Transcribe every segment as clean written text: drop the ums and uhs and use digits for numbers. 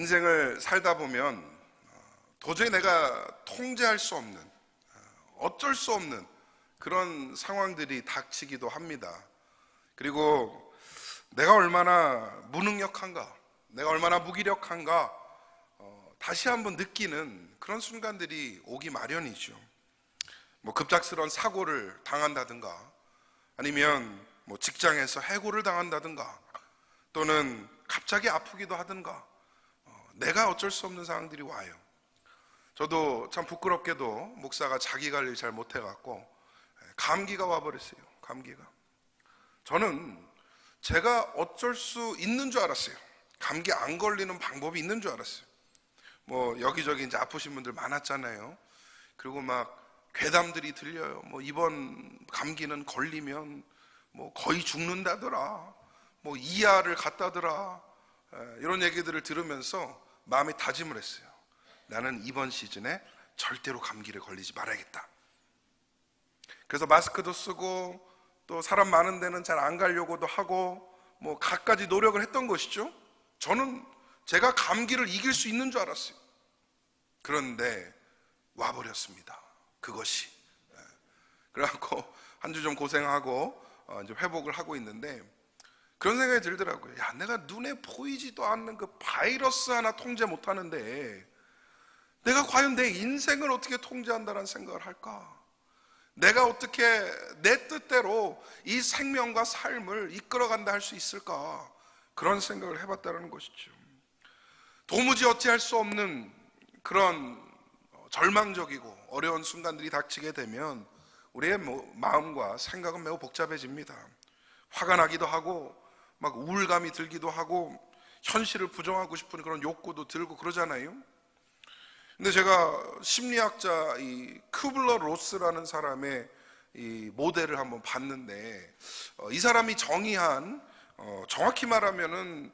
인생을 살다 보면 도저히 내가 통제할 수 없는, 어쩔 수 없는 그런 상황들이 닥치기도 합니다. 그리고 내가 얼마나 무능력한가, 내가 얼마나 무기력한가 다시 한번 느끼는 그런 순간들이 오기 마련이죠. 급작스러운 사고를 당한다든가, 아니면 직장에서 해고를 당한다든가, 또는 갑자기 아프기도 하든가, 내가 어쩔 수 없는 상황들이 와요. 저도 참 부끄럽게도 목사가 자기 관리를 잘 못해갖고 감기가 와버렸어요. 감기가. 저는 제가 어쩔 수 있는 줄 알았어요. 감기 안 걸리는 방법이 있는 줄 알았어요. 여기저기 이제 아프신 분들 많았잖아요. 그리고 괴담들이 들려요. 이번 감기는 걸리면 거의 죽는다더라, 이하를 갔다더라, 이런 얘기들을 들으면서 마음에 다짐을 했어요. 나는 이번 시즌에 절대로 감기를 걸리지 말아야겠다. 그래서 마스크도 쓰고, 또 사람 많은 데는 잘 안 가려고도 하고, 갖가지 노력을 했던 것이죠. 저는 제가 감기를 이길 수 있는 줄 알았어요. 그런데 와버렸습니다, 그것이. 그래갖고 한 주 좀 고생하고 이제 회복을 하고 있는데, 그런 생각이 들더라고요. 내가 눈에 보이지도 않는 그 바이러스 하나 통제 못하는데 내가 과연 내 인생을 어떻게 통제한다는 생각을 할까? 내가 어떻게 내 뜻대로 이 생명과 삶을 이끌어간다 할 수 있을까? 그런 생각을 해봤다는 것이죠. 도무지 어찌할 수 없는 그런 절망적이고 어려운 순간들이 닥치게 되면 우리의 마음과 생각은 매우 복잡해집니다. 화가 나기도 하고 우울감이 들기도 하고 현실을 부정하고 싶은 그런 욕구도 들고 그러잖아요. 근데 제가 심리학자 이 쿠블러 로스라는 사람의 이 모델을 한번 봤는데, 이 사람이 정의한 정확히 말하면은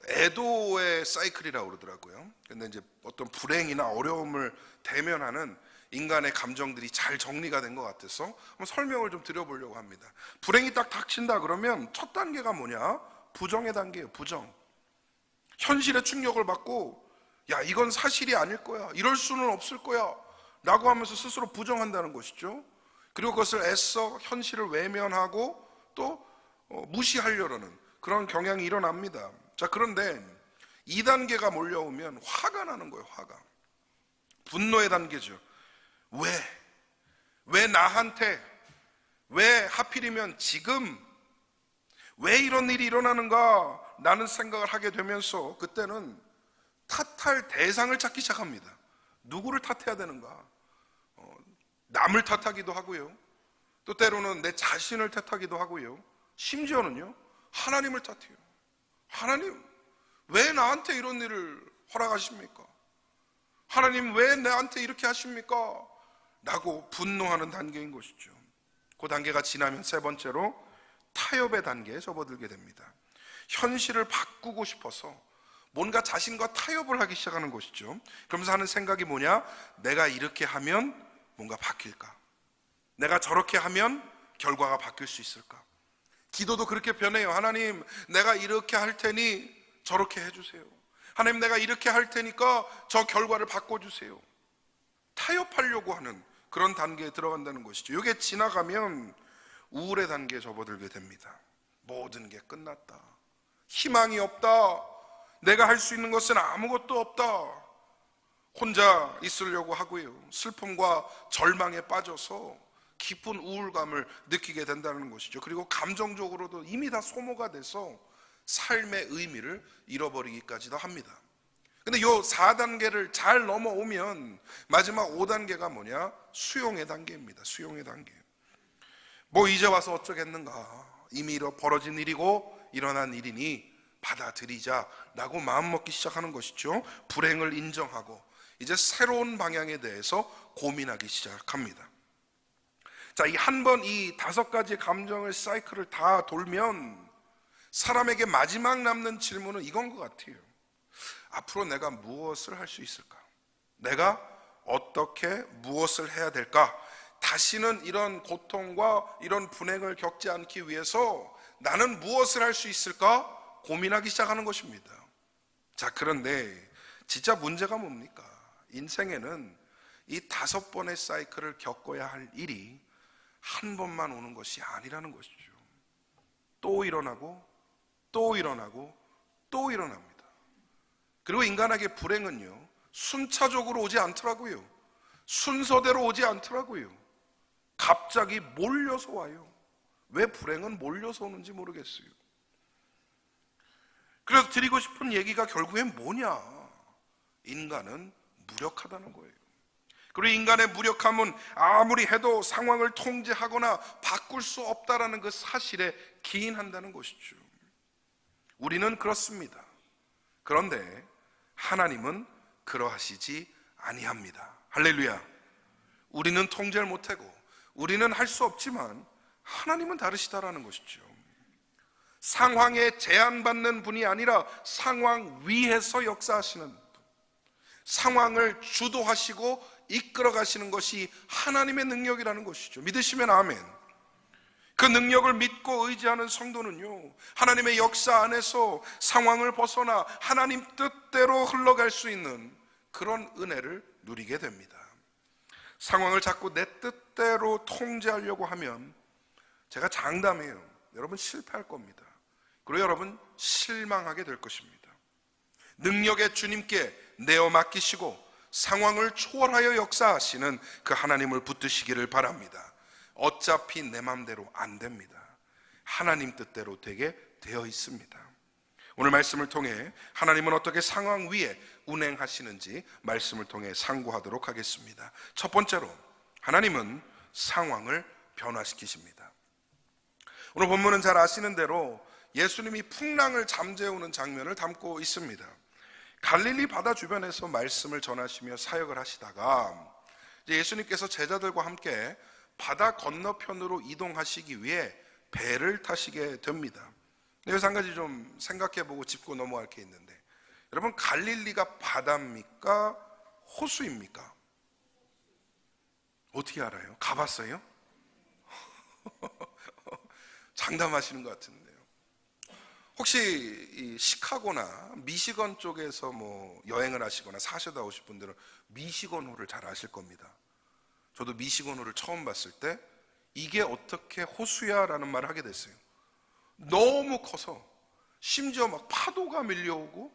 애도의 사이클이라고 그러더라고요. 근데 이제 어떤 불행이나 어려움을 대면하는 인간의 감정들이 잘 정리가 된 것 같아서 한번 설명을 좀 드려보려고 합니다. 불행이 딱 닥친다 그러면 첫 단계가 뭐냐? 부정의 단계예요. 부정. 현실의 충격을 받고 이건 사실이 아닐 거야, 이럴 수는 없을 거야 라고 하면서 스스로 부정한다는 것이죠. 그리고 그것을 애써 현실을 외면하고 또 무시하려는 그런 경향이 일어납니다. 자, 그런데 2단계가 몰려오면 화가 나는 거예요. 화가. 분노의 단계죠. 왜 나한테, 왜 하필이면 지금, 왜 이런 일이 일어나는가 라는 생각을 하게 되면서 그때는 탓할 대상을 찾기 시작합니다. 누구를 탓해야 되는가? 남을 탓하기도 하고요, 또 때로는 내 자신을 탓하기도 하고요, 심지어는요 하나님을 탓해요. 하나님, 왜 나한테 이런 일을 허락하십니까? 하나님, 왜 나한테 이렇게 하십니까? 라고 분노하는 단계인 것이죠. 그 단계가 지나면 세 번째로 타협의 단계에 접어들게 됩니다. 현실을 바꾸고 싶어서 뭔가 자신과 타협을 하기 시작하는 것이죠. 그러면서 하는 생각이 뭐냐? 내가 이렇게 하면 뭔가 바뀔까? 내가 저렇게 하면 결과가 바뀔 수 있을까? 기도도 그렇게 변해요. 하나님, 내가 이렇게 할 테니 저렇게 해주세요. 하나님, 내가 이렇게 할 테니까 저 결과를 바꿔주세요. 타협하려고 하는 그런 단계에 들어간다는 것이죠. 이게 지나가면 우울의 단계에 접어들게 됩니다. 모든 게 끝났다, 희망이 없다, 내가 할 수 있는 것은 아무것도 없다, 혼자 있으려고 하고요, 슬픔과 절망에 빠져서 깊은 우울감을 느끼게 된다는 것이죠. 그리고 감정적으로도 이미 다 소모가 돼서 삶의 의미를 잃어버리기까지도 합니다. 근데 이 4단계를 잘 넘어오면 마지막 5단계가 뭐냐? 수용의 단계입니다. 수용의 단계. 이제 와서 어쩌겠는가, 이미 벌어진 일이고 일어난 일이니 받아들이자 라고 마음먹기 시작하는 것이죠. 불행을 인정하고 이제 새로운 방향에 대해서 고민하기 시작합니다. 자, 이 한 번 이 5가지 감정의 사이클을 다 돌면 사람에게 마지막 남는 질문은 이건 것 같아요. 앞으로 내가 무엇을 할 수 있을까? 내가 어떻게 무엇을 해야 될까? 다시는 이런 고통과 이런 분행을 겪지 않기 위해서 나는 무엇을 할 수 있을까? 고민하기 시작하는 것입니다. 자, 그런데 진짜 문제가 뭡니까? 인생에는 이 5번의 사이클을 겪어야 할 일이 한 번만 오는 것이 아니라는 것이죠. 또 일어나고 또 일어나고 또 일어납니다. 그리고 인간에게 불행은요, 순차적으로 오지 않더라고요. 순서대로 오지 않더라고요. 갑자기 몰려서 와요. 왜 불행은 몰려서 오는지 모르겠어요. 그래서 드리고 싶은 얘기가 결국엔 뭐냐? 인간은 무력하다는 거예요. 그리고 인간의 무력함은 아무리 해도 상황을 통제하거나 바꿀 수 없다라는 그 사실에 기인한다는 것이죠. 우리는 그렇습니다. 그런데 하나님은 그러하시지 아니합니다. 할렐루야. 우리는 통제를 못하고 우리는 할 수 없지만 하나님은 다르시다라는 것이죠. 상황에 제한받는 분이 아니라 상황 위에서 역사하시는 분, 상황을 주도하시고 이끌어 가시는 것이 하나님의 능력이라는 것이죠. 믿으시면 아멘. 그 능력을 믿고 의지하는 성도는요, 하나님의 역사 안에서 상황을 벗어나 하나님 뜻대로 흘러갈 수 있는 그런 은혜를 누리게 됩니다. 상황을 자꾸 내 뜻대로 통제하려고 하면 제가 장담해요, 여러분 실패할 겁니다. 그리고 여러분 실망하게 될 것입니다. 능력의 주님께 내어 맡기시고 상황을 초월하여 역사하시는 그 하나님을 붙드시기를 바랍니다. 어차피 내 맘대로 안 됩니다. 하나님 뜻대로 되게 되어 있습니다. 오늘 말씀을 통해 하나님은 어떻게 상황 위에 운행하시는지 말씀을 통해 상고하도록 하겠습니다. 첫 번째로, 하나님은 상황을 변화시키십니다. 오늘 본문은 잘 아시는 대로 예수님이 풍랑을 잠재우는 장면을 담고 있습니다. 갈릴리 바다 주변에서 말씀을 전하시며 사역을 하시다가 예수님께서 제자들과 함께 바다 건너편으로 이동하시기 위해 배를 타시게 됩니다. 여기서 한 가지 좀 생각해보고 짚고 넘어갈 게 있는데, 여러분 갈릴리가 바다입니까? 호수입니까? 어떻게 알아요? 가봤어요? 장담하시는 것 같은데요. 혹시 이 시카고나 미시건 쪽에서 뭐 여행을 하시거나 사셔다 오실 분들은 미시건호를 잘 아실 겁니다. 저도 미시건호를 처음 봤을 때 이게 어떻게 호수야? 라는 말을 하게 됐어요. 너무 커서 심지어 막 파도가 밀려오고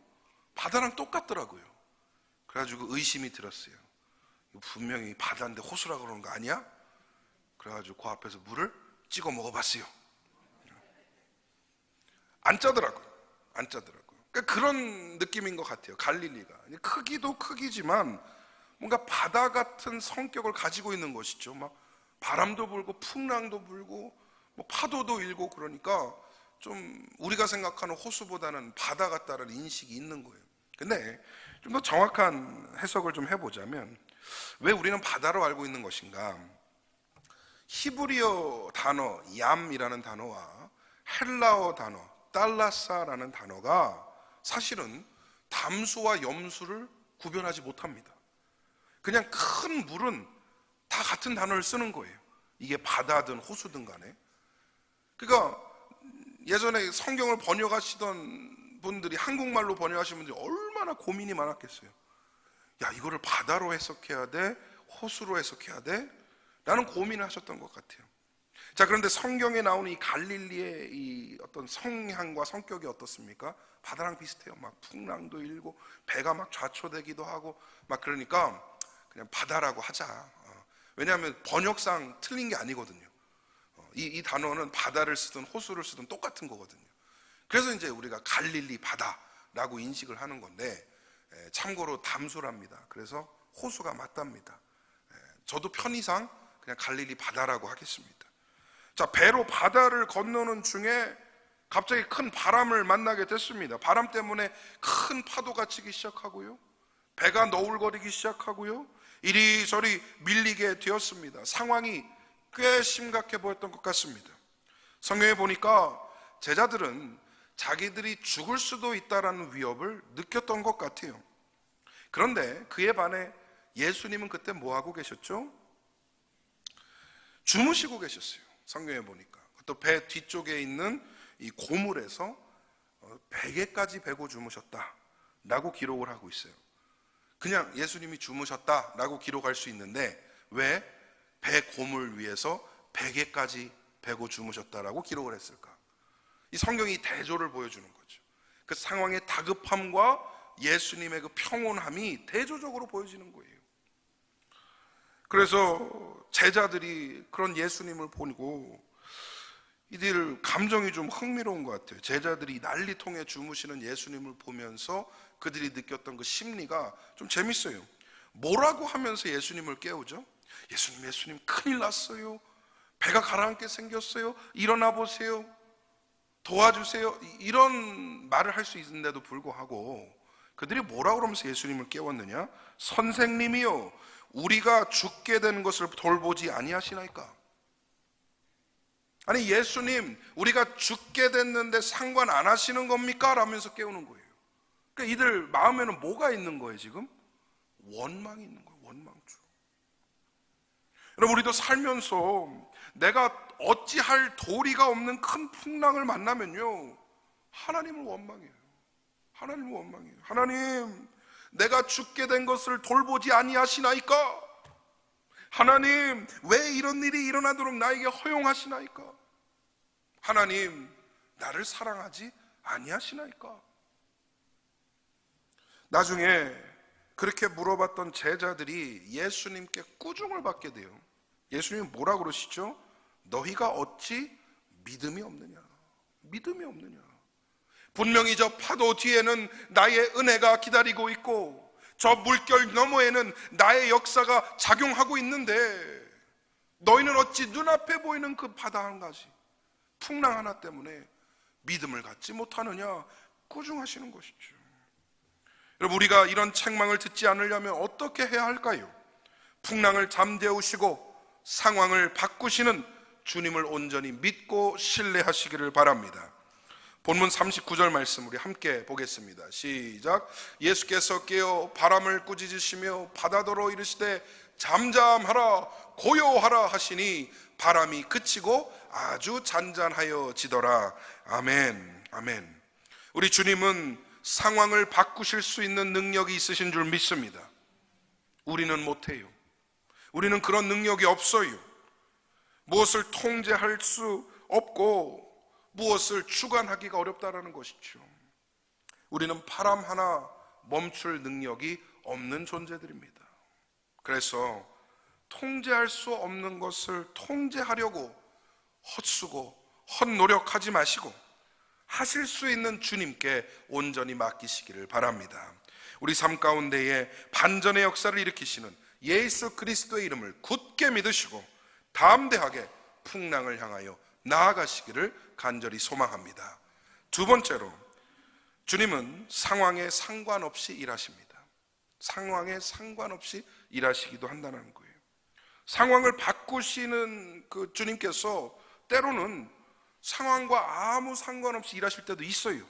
바다랑 똑같더라고요. 그래가지고 의심이 들었어요. 이거 분명히 바다인데 호수라고 그러는 거 아니야? 그래가지고 그 앞에서 물을 찍어 먹어봤어요. 안 짜더라고요. 안 짜더라고요. 그러니까 그런 느낌인 것 같아요. 갈릴리가 크기도 크기지만 뭔가 바다 같은 성격을 가지고 있는 것이죠. 막 바람도 불고 풍랑도 불고 뭐 파도도 일고, 그러니까 좀 우리가 생각하는 호수보다는 바다 같다는 인식이 있는 거예요. 근데 좀 더 정확한 해석을 좀 해보자면, 왜 우리는 바다로 알고 있는 것인가? 히브리어 단어 얌이라는 단어와 헬라어 단어 달라사라는 단어가 사실은 담수와 염수를 구별하지 못합니다. 그냥 큰 물은 다 같은 단어를 쓰는 거예요. 이게 바다든 호수든 간에. 그러니까 예전에 성경을 번역하시던 분들이, 한국말로 번역하신 분들이 얼마나 고민이 많았겠어요. 야, 이거를 바다로 해석해야 돼? 호수로 해석해야 돼? 라는 고민을 하셨던 것 같아요. 자, 그런데 성경에 나오는 이 갈릴리의 이 어떤 성향과 성격이 어떻습니까? 바다랑 비슷해요. 막 풍랑도 일고 배가 막 좌초되기도 하고 막, 그러니까 그냥 바다라고 하자. 왜냐하면 번역상 틀린 게 아니거든요. 이 단어는 바다를 쓰든 호수를 쓰든 똑같은 거거든요. 그래서 이제 우리가 갈릴리 바다라고 인식을 하는 건데, 참고로 담수랍니다. 그래서 호수가 맞답니다. 저도 편의상 그냥 갈릴리 바다라고 하겠습니다. 자, 배로 바다를 건너는 중에 갑자기 큰 바람을 만나게 됐습니다. 바람 때문에 큰 파도가 치기 시작하고요, 배가 너울거리기 시작하고요, 이리저리 밀리게 되었습니다. 상황이 꽤 심각해 보였던 것 같습니다. 성경에 보니까 제자들은 자기들이 죽을 수도 있다라는 위협을 느꼈던 것 같아요. 그런데 그에 반해 예수님은 그때 뭐 하고 계셨죠? 주무시고 계셨어요. 성경에 보니까 또 배 뒤쪽에 있는 이 고물에서 베개까지 베고 주무셨다 라고 기록을 하고 있어요. 그냥 예수님이 주무셨다라고 기록할 수 있는데 왜 배 고물 위에서 베개까지 베고 주무셨다라고 기록을 했을까? 이 성경이 대조를 보여주는 거죠. 그 상황의 다급함과 예수님의 그 평온함이 대조적으로 보여지는 거예요. 그래서 제자들이 그런 예수님을 보고 이들 감정이 좀 흥미로운 것 같아요. 제자들이 난리통에 주무시는 예수님을 보면서 그들이 느꼈던 그 심리가 좀 재밌어요. 뭐라고 하면서 예수님을 깨우죠? 예수님 큰일 났어요. 배가 가라앉게 생겼어요. 일어나 보세요. 도와주세요. 이런 말을 할 수 있는데도 불구하고 그들이 뭐라고 그러면서 예수님을 깨웠느냐? 선생님이요, 우리가 죽게 된 것을 돌보지 아니하시나이까? 아니 예수님, 우리가 죽게 됐는데 상관 안 하시는 겁니까? 라면서 깨우는 거예요. 그러니까 이들 마음에는 뭐가 있는 거예요 지금? 원망이 있는 거예요. 원망주. 여러분, 우리도 살면서 내가 어찌할 도리가 없는 큰 풍랑을 만나면요, 하나님을 원망해요. 하나님을 원망해요. 하나님, 내가 죽게 된 것을 돌보지 아니하시나이까? 하나님, 왜 이런 일이 일어나도록 나에게 허용하시나이까? 하나님, 나를 사랑하지 아니하시나이까? 나중에 그렇게 물어봤던 제자들이 예수님께 꾸중을 받게 돼요. 예수님이 뭐라고 그러시죠? 너희가 어찌 믿음이 없느냐? 믿음이 없느냐? 분명히 저 파도 뒤에는 나의 은혜가 기다리고 있고 저 물결 너머에는 나의 역사가 작용하고 있는데 너희는 어찌 눈앞에 보이는 그 바다 한 가지, 풍랑 하나 때문에 믿음을 갖지 못하느냐? 꾸중하시는 것이죠. 여러분, 우리가 이런 책망을 듣지 않으려면 어떻게 해야 할까요? 풍랑을 잠재우시고 상황을 바꾸시는 주님을 온전히 믿고 신뢰하시기를 바랍니다. 본문 39절 말씀 우리 함께 보겠습니다. 시작. 예수께서 깨어 바람을 꾸짖으시며 바다더러 이르시되 잠잠하라 고요하라 하시니 바람이 그치고 아주 잔잔하여지더라. 아멘. 아멘. 우리 주님은 상황을 바꾸실 수 있는 능력이 있으신 줄 믿습니다. 우리는 못해요. 우리는 그런 능력이 없어요. 무엇을 통제할 수 없고 무엇을 주관하기가 어렵다라는 것이죠. 우리는 바람 하나 멈출 능력이 없는 존재들입니다. 그래서 통제할 수 없는 것을 통제하려고 헛수고 헛노력하지 마시고 하실 수 있는 주님께 온전히 맡기시기를 바랍니다. 우리 삶 가운데에 반전의 역사를 일으키시는 예수 그리스도의 이름을 굳게 믿으시고 담대하게 풍랑을 향하여 나아가시기를 간절히 소망합니다. 두 번째로, 주님은 상황에 상관없이 일하십니다. 상황에 상관없이 일하시기도 한다는 거예요. 상황을 바꾸시는 그 주님께서 때로는 상황과 아무 상관없이 일하실 때도 있어요.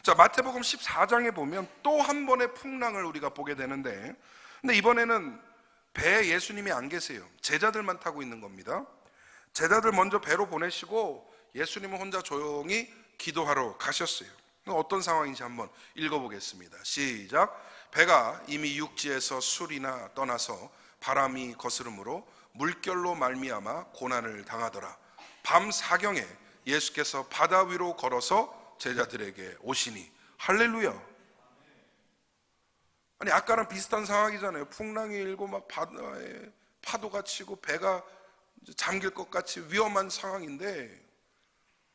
자, 마태복음 14장에 보면 또 한 번의 풍랑을 우리가 보게 되는데, 근데 이번에는 배에 예수님이 안 계세요. 제자들만 타고 있는 겁니다. 제자들 먼저 배로 보내시고 예수님은 혼자 조용히 기도하러 가셨어요. 어떤 상황인지 한번 읽어보겠습니다. 시작. 배가 이미 육지에서 술이나 떠나서 바람이 거스름으로 물결로 말미암아 고난을 당하더라. 밤 사경에 예수께서 바다 위로 걸어서 제자들에게 오시니. 할렐루야. 아니 아까랑 비슷한 상황이잖아요. 풍랑이 일고 막 바다에 파도가 치고 배가 잠길 것 같이 위험한 상황인데,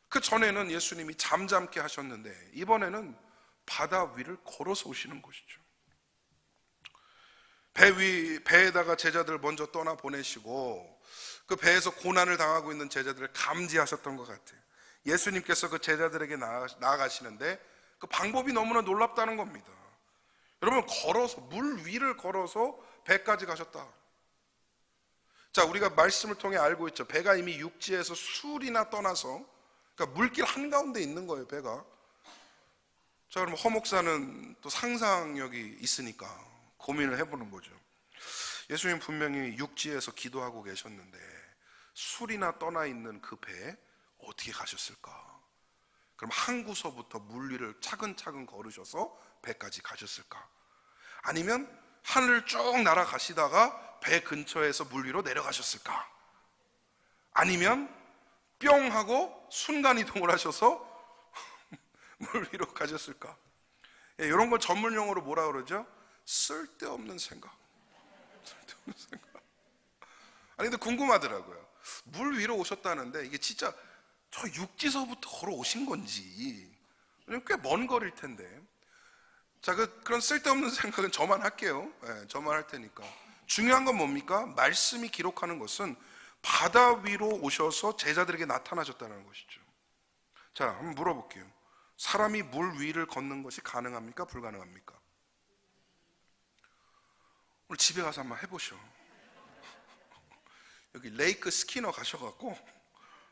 그 전에는 예수님이 잠잠게 하셨는데 이번에는 바다 위를 걸어서 오시는 것이죠. 배에다가 제자들 먼저 떠나 보내시고 그 배에서 고난을 당하고 있는 제자들을 감지하셨던 것 같아요. 예수님께서 그 제자들에게 나아가시는데 그 방법이 너무나 놀랍다는 겁니다. 여러분, 걸어서, 물 위를 걸어서 배까지 가셨다. 자, 우리가 말씀을 통해 알고 있죠. 배가 이미 육지에서 술이나 떠나서, 그러니까 물길 한가운데 있는 거예요, 배가. 자, 그럼 허 목사는 또 상상력이 있으니까 고민을 해보는 거죠. 예수님 분명히 육지에서 기도하고 계셨는데 술이나 떠나 있는 그 배에 어떻게 가셨을까? 그럼 항구서부터 물 위를 차근차근 걸으셔서 배까지 가셨을까? 아니면 하늘을 쭉 날아가시다가 배 근처에서 물 위로 내려가셨을까? 아니면 뿅 하고 순간이동을 하셔서 물 위로 가셨을까? 이런 걸 전문용어로 뭐라 그러죠? 쓸데없는 생각. 쓸데없는 생각. 아니 근데 궁금하더라고요. 물 위로 오셨다는데 이게 진짜 저 육지서부터 걸어오신 건지, 왜냐면 꽤 먼 거리일 텐데. 자, 그런 쓸데없는 생각은 저만 할게요. 저만 할 테니까. 중요한 건 뭡니까? 말씀이 기록하는 것은 바다 위로 오셔서 제자들에게 나타나셨다는 것이죠. 자, 한번 물어볼게요. 사람이 물 위를 걷는 것이 가능합니까? 불가능합니까? 오늘 집에 가서 한번 해보셔. 여기 레이크 스키너 가셔갖고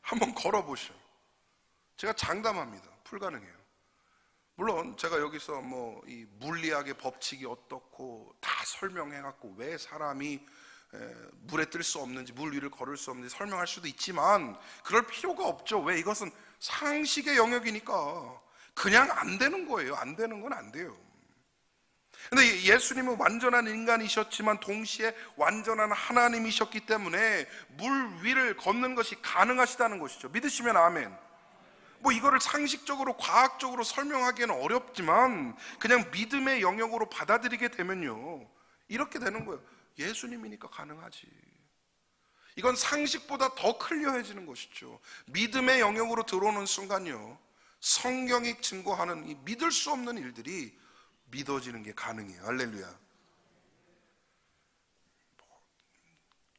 한번 걸어보셔. 제가 장담합니다. 불가능해요. 물론 제가 여기서 뭐 이 물리학의 법칙이 어떻고 다 설명해갖고 왜 사람이 물에 뜰 수 없는지, 물 위를 걸을 수 없는지 설명할 수도 있지만 그럴 필요가 없죠. 왜? 이것은 상식의 영역이니까 그냥 안 되는 거예요. 안 되는 건 안 돼요. 근데 예수님은 완전한 인간이셨지만 동시에 완전한 하나님이셨기 때문에 물 위를 걷는 것이 가능하시다는 것이죠. 믿으시면 아멘. 뭐 이거를 상식적으로 과학적으로 설명하기에는 어렵지만 그냥 믿음의 영역으로 받아들이게 되면요, 이렇게 되는 거예요. 예수님이니까 가능하지. 이건 상식보다 더 클리어해지는 것이죠. 믿음의 영역으로 들어오는 순간요, 성경이 증거하는 이 믿을 수 없는 일들이 믿어지는 게 가능해요. 할렐루야.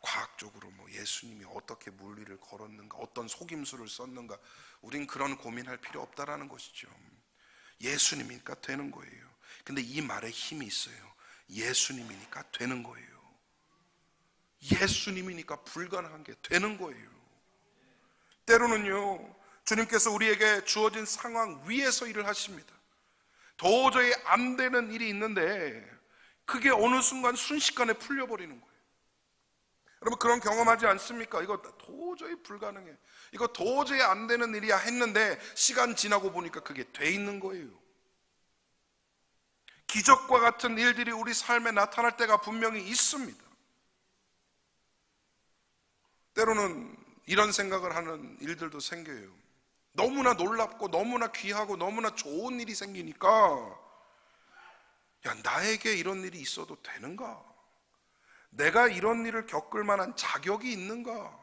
과학적으로 뭐 예수님이 어떻게 물 위를 걸었는가, 어떤 속임수를 썼는가, 우린 그런 고민할 필요 없다라는 것이죠. 예수님이니까 되는 거예요. 근데 이 말에 힘이 있어요. 예수님이니까 되는 거예요. 예수님이니까 불가능한 게 되는 거예요. 때로는요, 주님께서 우리에게 주어진 상황 위에서 일을 하십니다. 도저히 안 되는 일이 있는데 그게 어느 순간 순식간에 풀려버리는 거예요. 여러분 그런 경험하지 않습니까? 이거 도저히 불가능해, 이거 도저히 안 되는 일이야 했는데 시간 지나고 보니까 그게 돼 있는 거예요. 기적과 같은 일들이 우리 삶에 나타날 때가 분명히 있습니다. 때로는 이런 생각을 하는 일들도 생겨요. 너무나 놀랍고 너무나 귀하고 너무나 좋은 일이 생기니까, 야, 나에게 이런 일이 있어도 되는가? 내가 이런 일을 겪을 만한 자격이 있는가?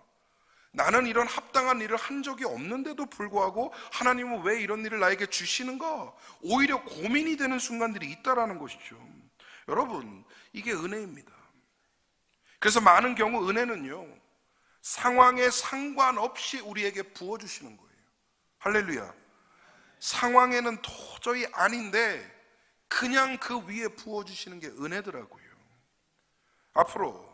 나는 이런 합당한 일을 한 적이 없는데도 불구하고 하나님은 왜 이런 일을 나에게 주시는가? 오히려 고민이 되는 순간들이 있다라는 것이죠. 여러분, 이게 은혜입니다. 그래서 많은 경우 은혜는요, 상황에 상관없이 우리에게 부어주시는 거예요. 할렐루야. 상황에는 도저히 아닌데 그냥 그 위에 부어주시는 게 은혜더라고요. 앞으로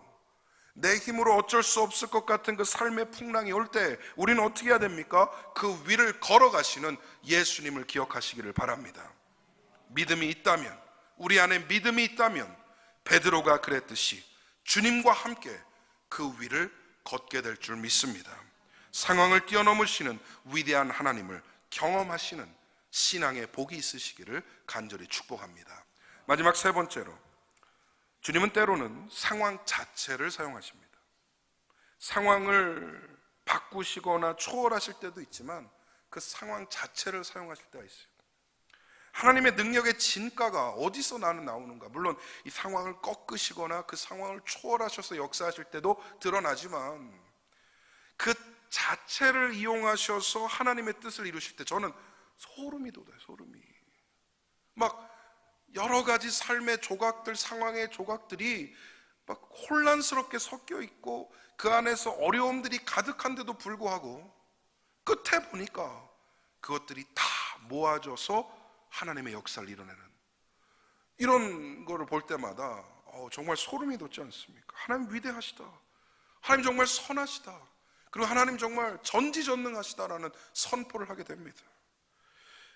내 힘으로 어쩔 수 없을 것 같은 그 삶의 풍랑이 올 때 우리는 어떻게 해야 됩니까? 그 위를 걸어가시는 예수님을 기억하시기를 바랍니다. 믿음이 있다면, 우리 안에 믿음이 있다면 베드로가 그랬듯이 주님과 함께 그 위를 걷게 될 줄 믿습니다. 상황을 뛰어넘으시는 위대한 하나님을 경험하시는 신앙의 복이 있으시기를 간절히 축복합니다. 마지막 세 번째로, 주님은 때로는 상황 자체를 사용하십니다. 상황을 바꾸시거나 초월하실 때도 있지만 그 상황 자체를 사용하실 때가 있어요. 하나님의 능력의 진가가 어디서 나오는가? 물론 이 상황을 꺾으시거나 그 상황을 초월하셔서 역사하실 때도 드러나지만 그 자체를 이용하셔서 하나님의 뜻을 이루실 때 저는 소름이 돋아요. 소름이. 막 여러 가지 삶의 조각들, 상황의 조각들이 막 혼란스럽게 섞여 있고 그 안에서 어려움들이 가득한데도 불구하고 끝에 보니까 그것들이 다 모아져서 하나님의 역사를 이뤄내는, 이런 거를 볼 때마다 정말 소름이 돋지 않습니까? 하나님 위대하시다, 하나님 정말 선하시다, 그리고 하나님 정말 전지전능하시다라는 선포를 하게 됩니다.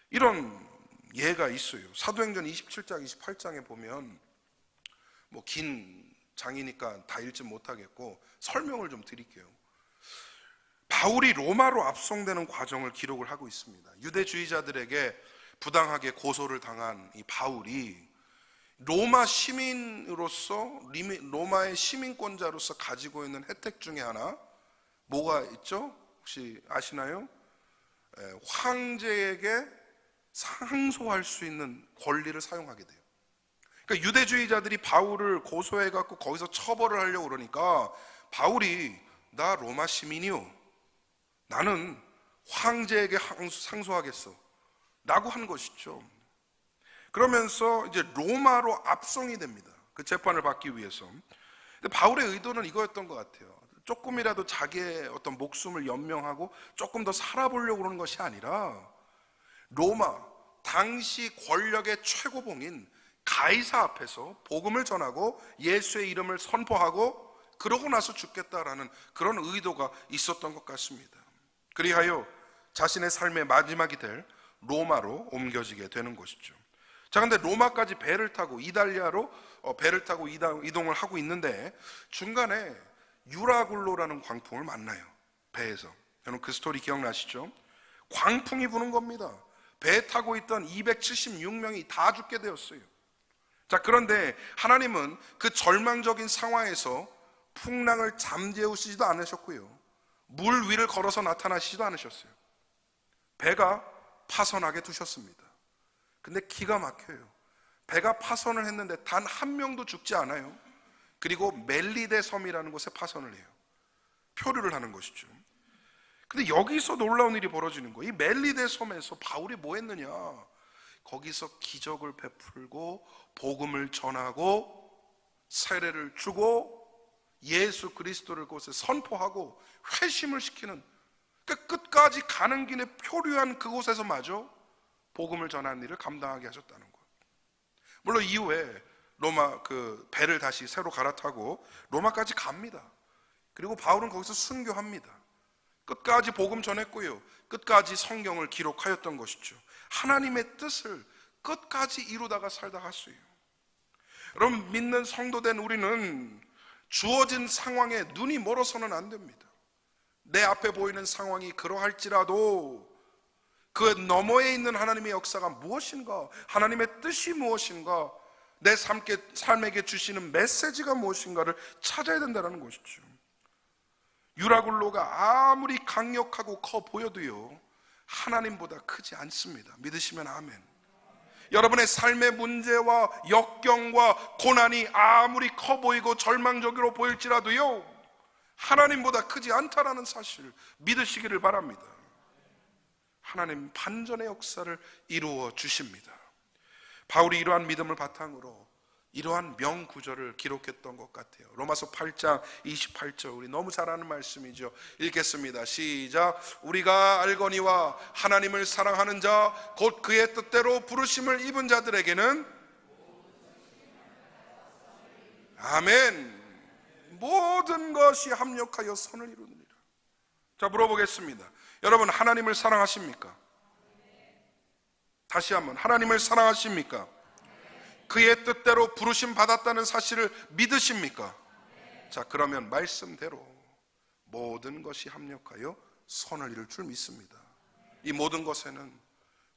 이런 예가 있어요. 사도행전 27장 28장에 보면, 뭐 긴 장이니까 다 읽지 못하겠고 설명을 좀 드릴게요. 바울이 로마로 압송되는 과정을 기록을 하고 있습니다. 유대주의자들에게 부당하게 고소를 당한 이 바울이 로마 시민으로서, 로마의 시민권자로서 가지고 있는 혜택 중에 하나 뭐가 있죠? 혹시 아시나요? 황제에게 상소할 수 있는 권리를 사용하게 돼요. 그러니까 유대주의자들이 바울을 고소해갖고 거기서 처벌을 하려고 그러니까 바울이 나 로마 시민이요, 나는 황제에게 상소하겠어 라고 한 것이죠. 그러면서 이제 로마로 압송이 됩니다. 그 재판을 받기 위해서. 근데 바울의 의도는 이거였던 것 같아요. 조금이라도 자기의 어떤 목숨을 연명하고 조금 더 살아보려고 그러는 것이 아니라 로마 당시 권력의 최고봉인 가이사 앞에서 복음을 전하고 예수의 이름을 선포하고 그러고 나서 죽겠다라는 그런 의도가 있었던 것 같습니다. 그리하여 자신의 삶의 마지막이 될 로마로 옮겨지게 되는 것이죠. 자, 근데 로마까지 배를 타고 이달리아로 배를 타고 이동을 하고 있는데 중간에 유라굴로라는 광풍을 만나요. 배에서. 여러분 그 스토리 기억나시죠? 광풍이 부는 겁니다. 배에 타고 있던 276명이 다 죽게 되었어요. 자, 그런데 하나님은 그 절망적인 상황에서 풍랑을 잠재우시지도 않으셨고요, 물 위를 걸어서 나타나시지도 않으셨어요. 배가 파선하게 두셨습니다. 근데 기가 막혀요. 배가 파선을 했는데 단 한 명도 죽지 않아요. 그리고 멜리데 섬이라는 곳에 파선을 해요. 표류를 하는 것이죠. 근데 여기서 놀라운 일이 벌어지는 거예요. 이 멜리데 섬에서 바울이 뭐 했느냐? 거기서 기적을 베풀고 복음을 전하고 세례를 주고 예수 그리스도를 그곳에 선포하고 회심을 시키는, 그러니까 끝까지 가는 길에 표류한 그곳에서마저 복음을 전하는 일을 감당하게 하셨다는 거예요. 물론 이후에 로마 그 배를 다시 새로 갈아타고 로마까지 갑니다. 그리고 바울은 거기서 순교합니다. 끝까지 복음 전했고요, 끝까지 성경을 기록하였던 것이죠. 하나님의 뜻을 끝까지 이루다가 살다 갔어요. 여러분, 믿는 성도된 우리는 주어진 상황에 눈이 멀어서는 안 됩니다. 내 앞에 보이는 상황이 그러할지라도 그 너머에 있는 하나님의 역사가 무엇인가, 하나님의 뜻이 무엇인가, 내 삶에게 주시는 메시지가 무엇인가를 찾아야 된다는 것이죠. 유라굴로가 아무리 강력하고 커 보여도요, 하나님보다 크지 않습니다. 믿으시면 아멘. 여러분의 삶의 문제와 역경과 고난이 아무리 커 보이고 절망적으로 보일지라도요, 하나님보다 크지 않다라는 사실을 믿으시기를 바랍니다. 하나님 반전의 역사를 이루어 주십니다. 바울이 이러한 믿음을 바탕으로 이러한 명구절을 기록했던 것 같아요. 로마서 8장 28절, 우리 너무 잘 아는 말씀이죠. 읽겠습니다. 시작. 우리가 알거니와 하나님을 사랑하는 자 곧 그의 뜻대로 부르심을 입은 자들에게는 아멘, 모든 것이 합력하여 선을 이루느니라. 자, 물어보겠습니다. 여러분, 하나님을 사랑하십니까? 다시 한번, 하나님을 사랑하십니까? 그의 뜻대로 부르심 받았다는 사실을 믿으십니까? 자, 그러면 말씀대로 모든 것이 합력하여 선을 이룰 줄 믿습니다. 이 모든 것에는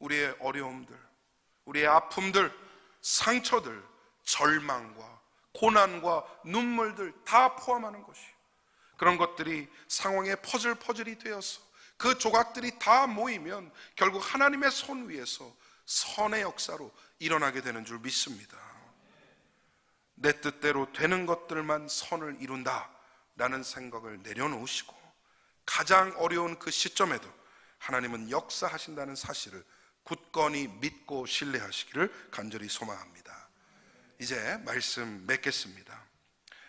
우리의 어려움들, 우리의 아픔들, 상처들, 절망과 고난과 눈물들 다 포함하는 것이에요. 그런 것들이 상황의 퍼즐이 되어서 그 조각들이 다 모이면 결국 하나님의 손 위에서 선의 역사로 일어나게 되는 줄 믿습니다. 내 뜻대로 되는 것들만 선을 이룬다 라는 생각을 내려놓으시고 가장 어려운 그 시점에도 하나님은 역사하신다는 사실을 굳건히 믿고 신뢰하시기를 간절히 소망합니다. 이제 말씀 맺겠습니다.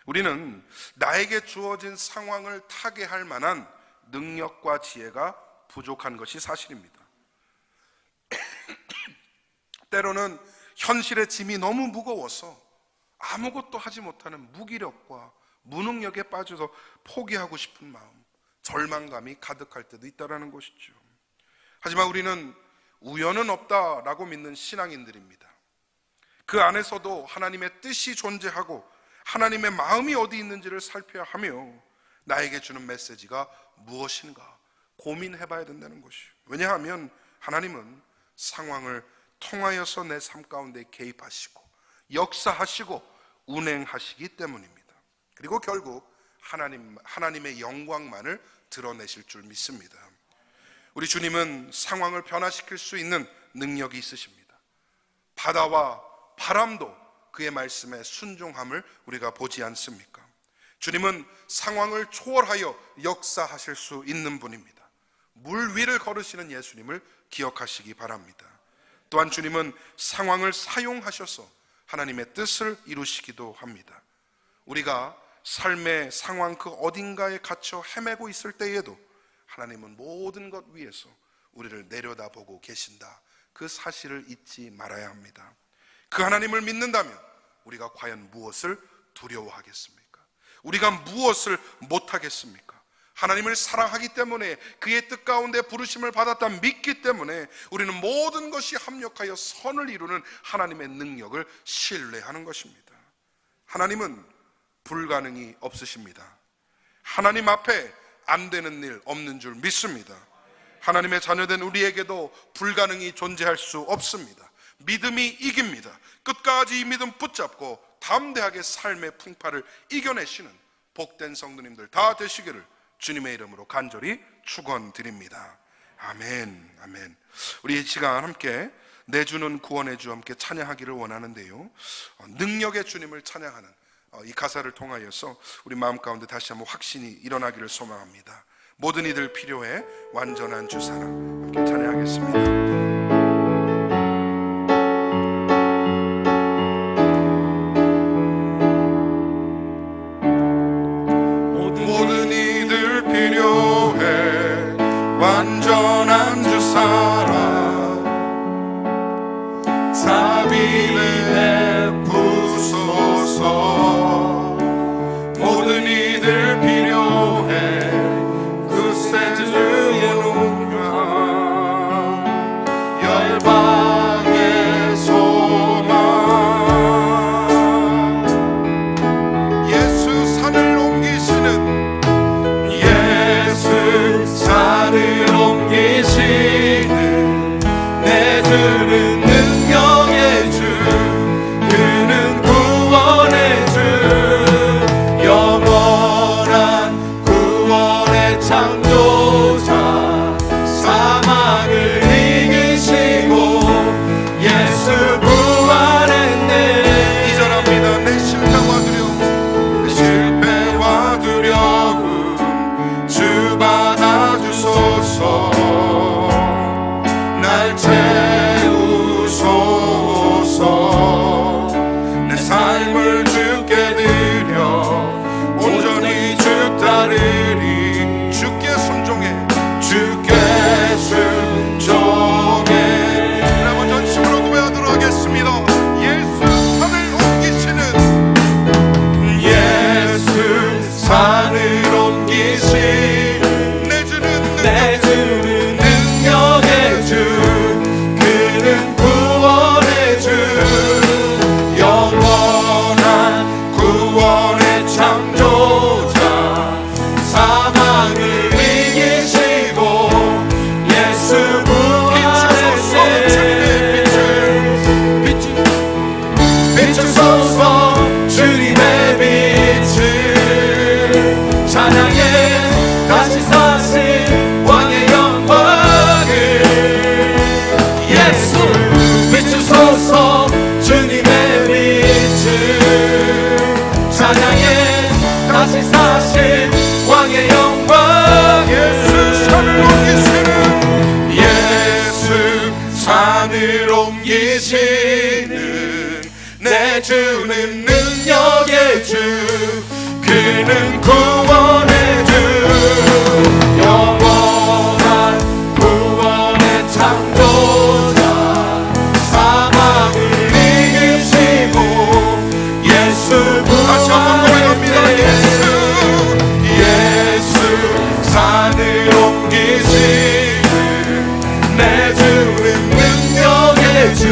우리는 나에게 주어진 상황을 타개할 만한 능력과 지혜가 부족한 것이 사실입니다. 때로는 현실의 짐이 너무 무거워서 아무것도 하지 못하는 무기력과 무능력에 빠져서 포기하고 싶은 마음, 절망감이 가득할 때도 있다는 것이죠. 하지만 우리는 우연은 없다라고 믿는 신앙인들입니다. 그 안에서도 하나님의 뜻이 존재하고 하나님의 마음이 어디 있는지를 살펴야 하며 나에게 주는 메시지가 무엇인가, 고민해 봐야 된다는 것이에요. 왜냐하면 하나님은 상황을 통하여서 내 삶 가운데 개입하시고 역사하시고 운행하시기 때문입니다. 그리고 결국 하나님의 영광만을 드러내실 줄 믿습니다. 우리 주님은 상황을 변화시킬 수 있는 능력이 있으십니다. 바다와 바람도 그의 말씀에 순종함을 우리가 보지 않습니까? 주님은 상황을 초월하여 역사하실 수 있는 분입니다. 물 위를 걸으시는 예수님을 기억하시기 바랍니다. 또한 주님은 상황을 사용하셔서 하나님의 뜻을 이루시기도 합니다. 우리가 삶의 상황 그 어딘가에 갇혀 헤매고 있을 때에도 하나님은 모든 것 위에서 우리를 내려다보고 계신다, 그 사실을 잊지 말아야 합니다. 그 하나님을 믿는다면 우리가 과연 무엇을 두려워하겠습니까? 우리가 무엇을 못하겠습니까? 하나님을 사랑하기 때문에, 그의 뜻 가운데 부르심을 받았다 믿기 때문에 우리는 모든 것이 합력하여 선을 이루는 하나님의 능력을 신뢰하는 것입니다. 하나님은 불가능이 없으십니다. 하나님 앞에 안 되는 일 없는 줄 믿습니다. 하나님의 자녀된 우리에게도 불가능이 존재할 수 없습니다. 믿음이 이깁니다. 끝까지 이 믿음 붙잡고 담대하게 삶의 풍파를 이겨내시는 복된 성도님들 다 되시기를 주님의 이름으로 간절히 축원드립니다. 아멘, 아멘. 우리 이 시간 함께 내주는 구원의 주 함께 찬양하기를 원하는데요, 능력의 주님을 찬양하는 이 가사를 통하여서 우리 마음 가운데 다시 한번 확신이 일어나기를 소망합니다. 모든 이들 필요해 완전한 주 사랑, 함께 찬양하겠습니다. 완전한 주 사랑 자비를 베푸소서. 모든 이들 필요해 그 주의 농장 열방의 소망. 예수 산을 옮기시는 산을 옮기시는 내 주는 능력의 주, 그는 구원의 주, 영원한 구원의 창조자, 사망을 이기시고 예수 부활했네. 이절합니다. 내 실패와 두려움 주 받아주소서. 날 채우소서. 내 삶을 주께 드려 온전히 주 따르리. 주께 순종해, 주께 순종해. 여러분 전심으로 고백하도록 하겠습니다. 예수 산을 옮기시는, 예수 산을 옮기시는 내 주는 능력의 주, 그는 구원의 주, 영원한 구원의 창조자, 사망을 이기시고 예수 부활했네. 비추소서 주님의 빛을, 찬양해 다시 사신 왕의 영광을. 예수 비추소서 주님의 빛을, 찬양해 다시 사신 왕의 영광. 예수 산을 옮기시는, 예수 산을 옮기시는 내 주는 능력의 주, 그는 구원의 주, 영원한 구원의 창조자, 사망을 이기시고 예수 다시 한번 고백합니다. 부활했네. 예수 산을 옮기시는 내 주는 능력의 주,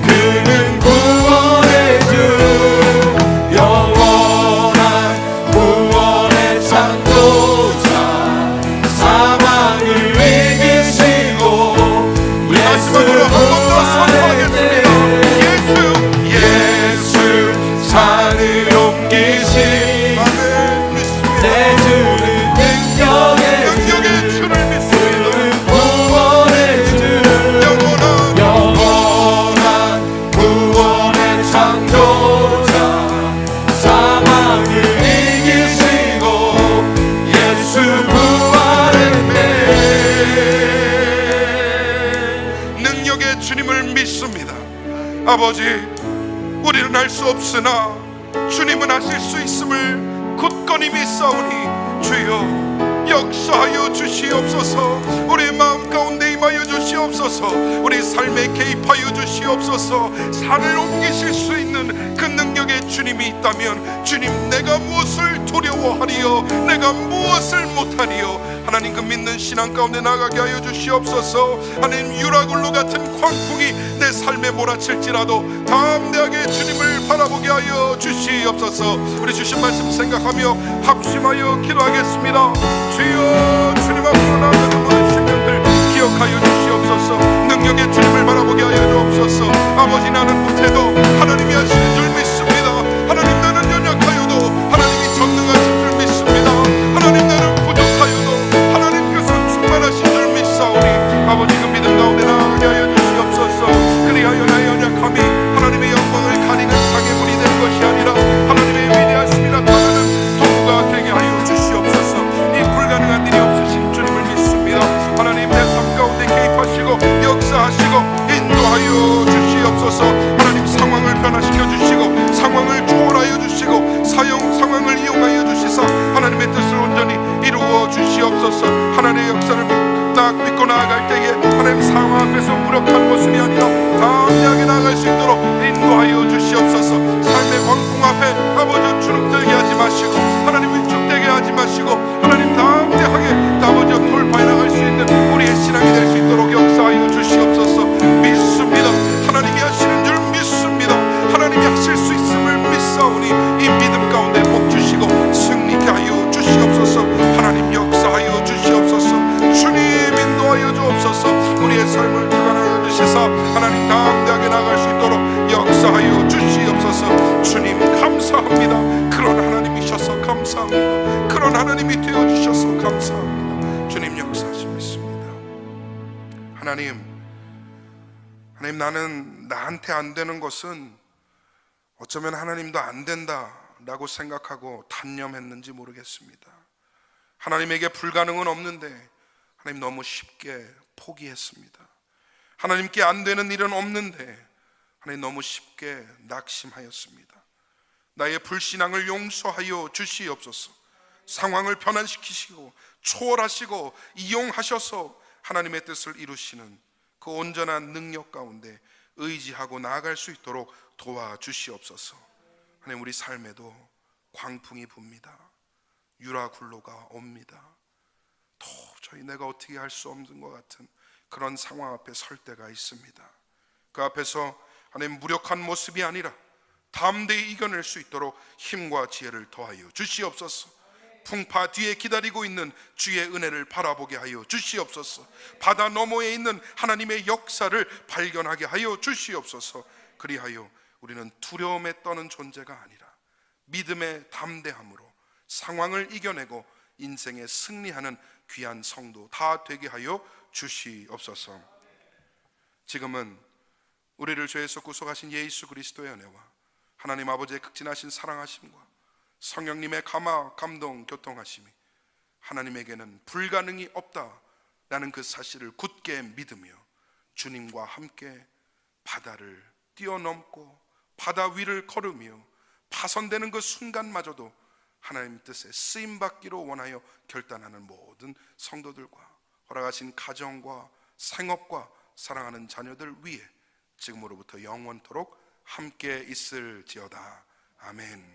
그는 구원의 주, 영원한 구원의 믿습니다. 아버지, 우리는 할 수 없으나 주님은 하실 수 있음을 굳건히 믿사오니 주여 역사하여 주시옵소서. 우리의 마음 가운데 임하여 주시옵소서. 우리 삶에 개입하여 주시옵소서. 산을 옮기실 수 있는 그 능력의 주님이 있다면 주님, 내가 무엇을 두려워하리요, 내가 무엇을 못하리요. 하나님, 그 믿는 신앙 가운데 나가게 하여 주시옵소서. 하나님, 유라굴로 같은 광풍이 내 삶에 몰아칠지라도 담대하게 주님을 바라보게 하여 주시옵소서. 우리 주신 말씀 생각하며 합심하여 기도하겠습니다. 주여, 주님 앞으로 나아가는 모든 신령들 기억하여 주시옵소서. 능력의 주님을 바라보게 하여 주옵소서. 아버지, 나는 못해도 하나님이 하시는 줄 믿습니다. 하나님, 나는 연약하여도 하나님이 전능하신 줄 믿습니다. 하나님, 나는 부족하여도 하나님께서 충만하신 줄 믿사오니 아버지, 그 믿음 가운데 나아가게 하여 주시옵소서. 그리하여 나의 연약함이 하나님의 영광을 가리는 장애물이 되는 것이 아니라 하나님의 위대하심이 나타나는 도구가 되게 하여 주시옵소서. 이 불가능한 일이 없으신 주님을 믿습니다. 하나님, 내 삶 가운데 개입하시고 역사하시고 인도하여 주시옵소서. 하나님, 상황을 변화시켜 주시고 상황을 초월하여 주시고 상황을 이용하여 주시사 하나님의 뜻을 온전히 이루어 주시옵소서. 하나님의 역사를 딱 믿고 나아갈 때에 하나님, 상황 앞에서 무력한 모습이 아니라 담대하게 나아갈 수 있도록 인도하여 주시옵소서. 삶의 광풍 앞에 아버지 주눅들게 하지 마시고 하나님, 위축되게 하지 마시고 하나님, 담대하게 아버지 돌파해 나갈 수 있는 우리의 신앙이 될 수 있도록 역사하여 주시옵소서. 믿습니다. 하나님이 하시는 줄 믿습니다. 하나님이 하실 수 있음을 믿사오니 이 믿음 가운데 복 주시고 승리케 하여 주시옵소서. 하나님, 역사하여 주시옵소서. 주님, 인도하여 주옵소서. 우리의 삶을 주관하여 주시사 하나님, 담대하게 나갈 수 있도록 역사하여 주시옵소서. 주님, 감사합니다. 그런 하나님이셔서 감사합니다. 그런 하나님이 되어주셔서 감사합니다. 주님, 역사하심 믿습니다. 하나님, 나는 나한테 안 되는 것은 어쩌면 하나님도 안 된다라고 생각하고 단념했는지 모르겠습니다. 하나님에게 불가능은 없는데 하나님, 너무 쉽게 포기했습니다. 하나님께 안 되는 일은 없는데 하나님, 너무 쉽게 낙심하였습니다. 나의 불신앙을 용서하여 주시옵소서. 상황을 변환시키시고 초월하시고 이용하셔서 하나님의 뜻을 이루시는 그 온전한 능력 가운데 의지하고 나아갈 수 있도록 도와주시옵소서. 하나님, 우리 삶에도 광풍이 붑니다. 유라굴로가 옵니다. 도저히 내가 어떻게 할 수 없는 것 같은 그런 상황 앞에 설 때가 있습니다. 그 앞에서 하나님, 무력한 모습이 아니라 담대히 이겨낼 수 있도록 힘과 지혜를 더하여 주시옵소서. 풍파 뒤에 기다리고 있는 주의 은혜를 바라보게 하여 주시옵소서. 바다 너머에 있는 하나님의 역사를 발견하게 하여 주시옵소서. 그리하여 우리는 두려움에 떠는 존재가 아니라 믿음의 담대함으로 상황을 이겨내고 인생에 승리하는 귀한 성도 다 되게 하여 주시옵소서. 지금은 우리를 죄에서 구속하신 예수 그리스도의 은혜와 하나님 아버지의 극진하신 사랑하심과 성령님의 감화, 감동, 교통하심이 하나님에게는 불가능이 없다라는 그 사실을 굳게 믿으며 주님과 함께 바다를 뛰어넘고 바다 위를 걸으며 파손되는 그 순간마저도 하나님 뜻에 쓰임받기로 원하여 결단하는 모든 성도들과 허락하신 가정과 생업과 사랑하는 자녀들 위에 지금으로부터 영원토록 함께 있을지어다. 아멘.